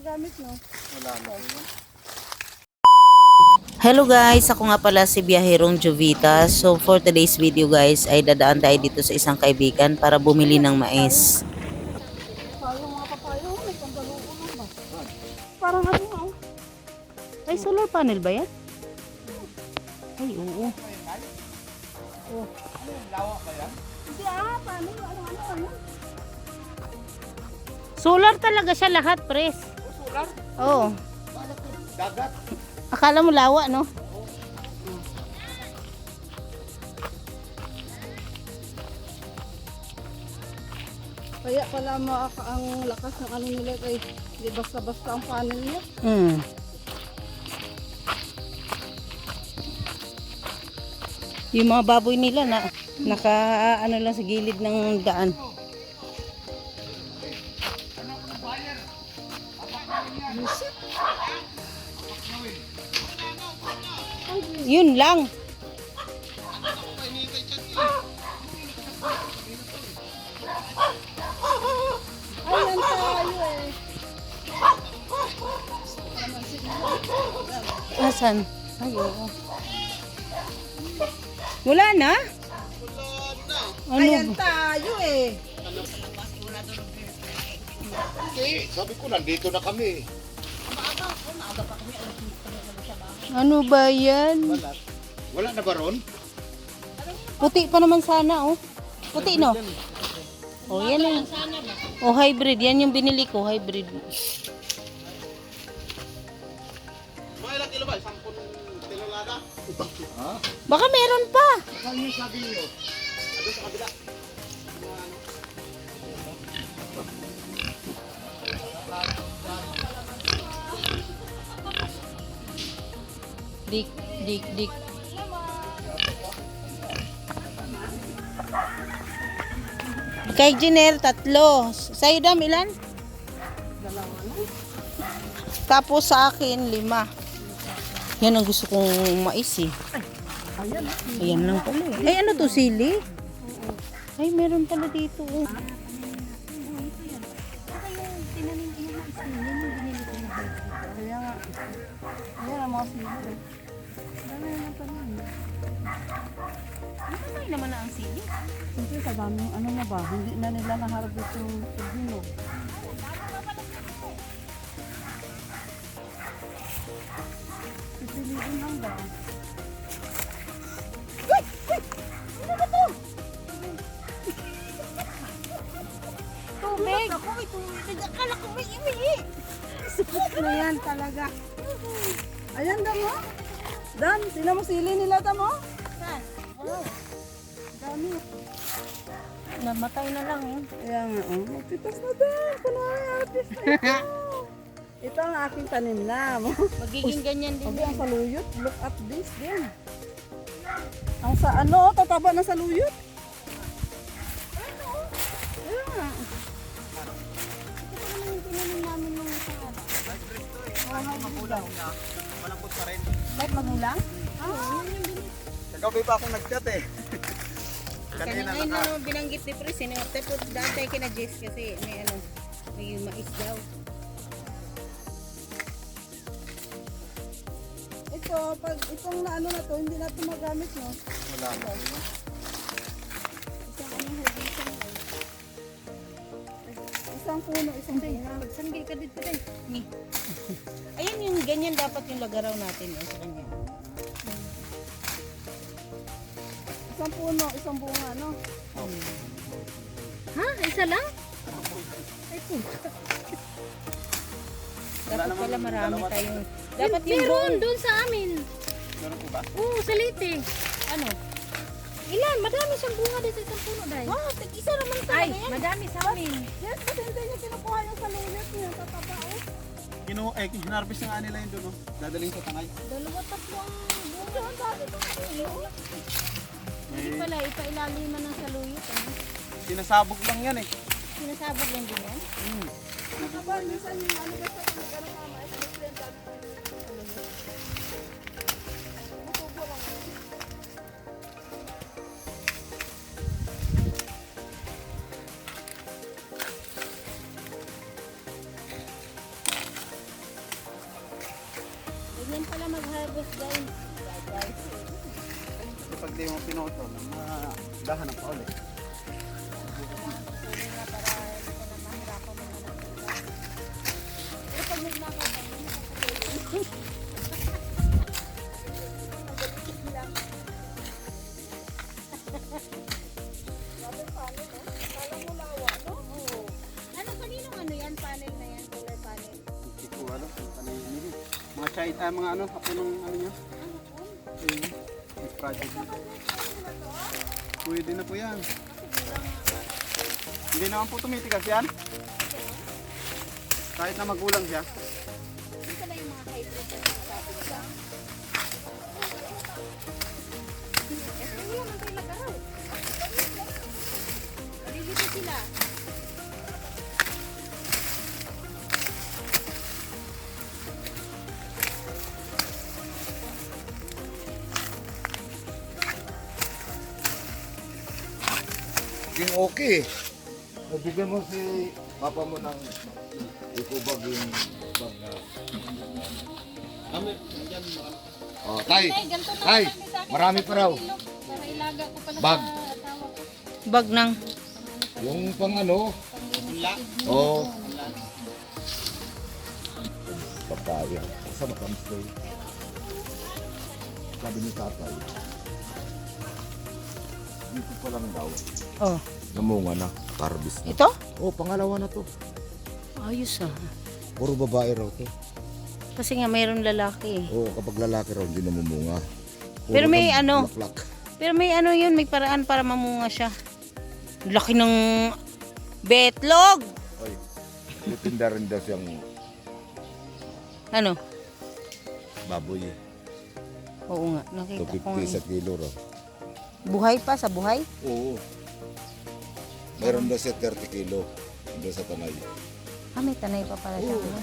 magamit, no? Wala na. Hello guys, ako nga pala si Biyaherong Jovita. So for today's video guys ay dadaan tayo dito sa isang kaibigan para bumili ng mais. Papayo, mga papayo. May panggaluunan ba? Parang ano, oh. Ay, solar panel ba yan? Ay, oo. Oh. Ano yung lawak ba yan? Hindi paano? Ano? Solar talaga siya lahat, pres. Solar? Oo. Dagat? Akala mo lawa, no? Kaya pala ang lakas ng ano nila kay di basta-basta ang panel niya. Yung mga baboy nila na naka ano lang sa gilid ng daan. Yun lang. Ayan tayo eh. Asan? Ay, oo. Wala na? Ano? Ayan tayo eh. Hindi, sabi ko nandito na kami. Ano ba yan? Wala. Wala na ba ron? Puti pa naman sana, oh. Puti, no? Oh, yan eh. Oh, hybrid. Yan yung binili ko, hybrid. Mga ilang kilo ba? 10 kilolada? Ha? Baka meron pa. Saan yung sabi niyo? Ano sa kabila? Dik, dik, dik. Kay Jenner, 3. Sa'yo dam, ilan? 2. Tapos sa akin, 5. Yan ang gusto kong mais eh. Ayan lang pala eh. Ay, ano to, sili? Ay, meron pala dito. Oh. Kaya nga. Ayan ang mga sili eh. Dami naman tanim. Ay, naman na ang sili. Siyempre sa daming ano na ba, hindi na nila naharvest yung pagbinog. Pipiliin lang ba? Tubig! Ako may tubig. Akala ko may imi. Na yan talaga. Ayan damo. Dan, sila mo sili nila damo? Saan? Dami. Namatay na lang eh. Kaya nga, oh, magpitas na dan. Kunwari artist na ito. Ito ang aking tanim na. Magiging ganyan din Huwag yan. ang saluyot. Look at this din. Ang sa ano, tataba na saluyot. Kaya nga. Malambot pa rin. Kahit magulang? Kagabi pa akong nag-chat eh. Kanina Kanina na naman binanggit ni Pres. Tapos dati kina Jess kasi may ano, may mais daw. Ito, pag itong na ano na to, hindi na ito magamit, no? Wala na. Isang ano, herbicide. Isang puno, isang bunga. Magsanggi ka dito din. Ni. Ayan yung ganyan dapat yung lagaraw natin sa kanya. Isang puno, isang bunga, no? Ha? Isa lang? Ay po. Dapat pala marami tayong... Dapat yung Meron doon sa amin. Meron po ba? Oo, sa Leyte. ano? Ilan? Madami siyang bunga dito sa puno dahil. Ah, isa naman sa Ay, yan. madami sa amin. Yes, kasi hindi niya kinukuha yung saluyot niya, tataba, oh. Hinarvest na nga nila yun doon, no? Dadaling sa tangay. Dalawa tatlo ang bunga. Ang dami itong saluyot. Hindi pala, ipailaliman ng saluyot. Ano? Sinasabog lang yan eh. Sinasabog lang din yan. Tataba, minsan yung ano ba sa ano mama, ay saluyot, dami ng saluyot. Natubo lang, oh. mag-harvest guys. Pag di mo pinutol, dahan ang pauli. Ano kaninong ano yan? Panel na yan? Solar panel? Hindi ko ano, panay mga China, mga ano, ako nung ano niya. May project na. Pwede na po yan. Hindi naman po tumitigas yan. Kahit na magulang siya. Dito na yung mga hybrid na sinasabi nila. Kasi wala man kayo lagaraw. Malilito sila. Yung okay. Nabigyan mo si papa mo ng ikubag yung bag na. Oh, tay. Ganito na Tay, lang din sa akin. marami pa raw. Para ilaga ko pala Bag. sa asawa ko. Bag ng Yung pang ano. Oh. Papaya. Sa matamis daw. Sabi ni tatay. Dito pa lang daw. Oh, Namunga na. Harvest na. ito? Oh, pangalawa na to. Ayos ah. Puro babae raw to. Kasi nga mayroong lalaki. Oo, kapag lalaki raw, hindi namumunga. Puro Pero may kang ano? bulaklak. Pero may ano yun, may paraan para mamunga siya. Laki ng betlog! Oy, itinda rin daw siyang Ano? baboy. Oo nga, nakita ko nga. 250 sa kilo raw. Buhay pa sa buhay? Oo. Mayroon daw siya 30 kilo. Doon sa tanay. Ah, may tanay pa pala siya. Ano?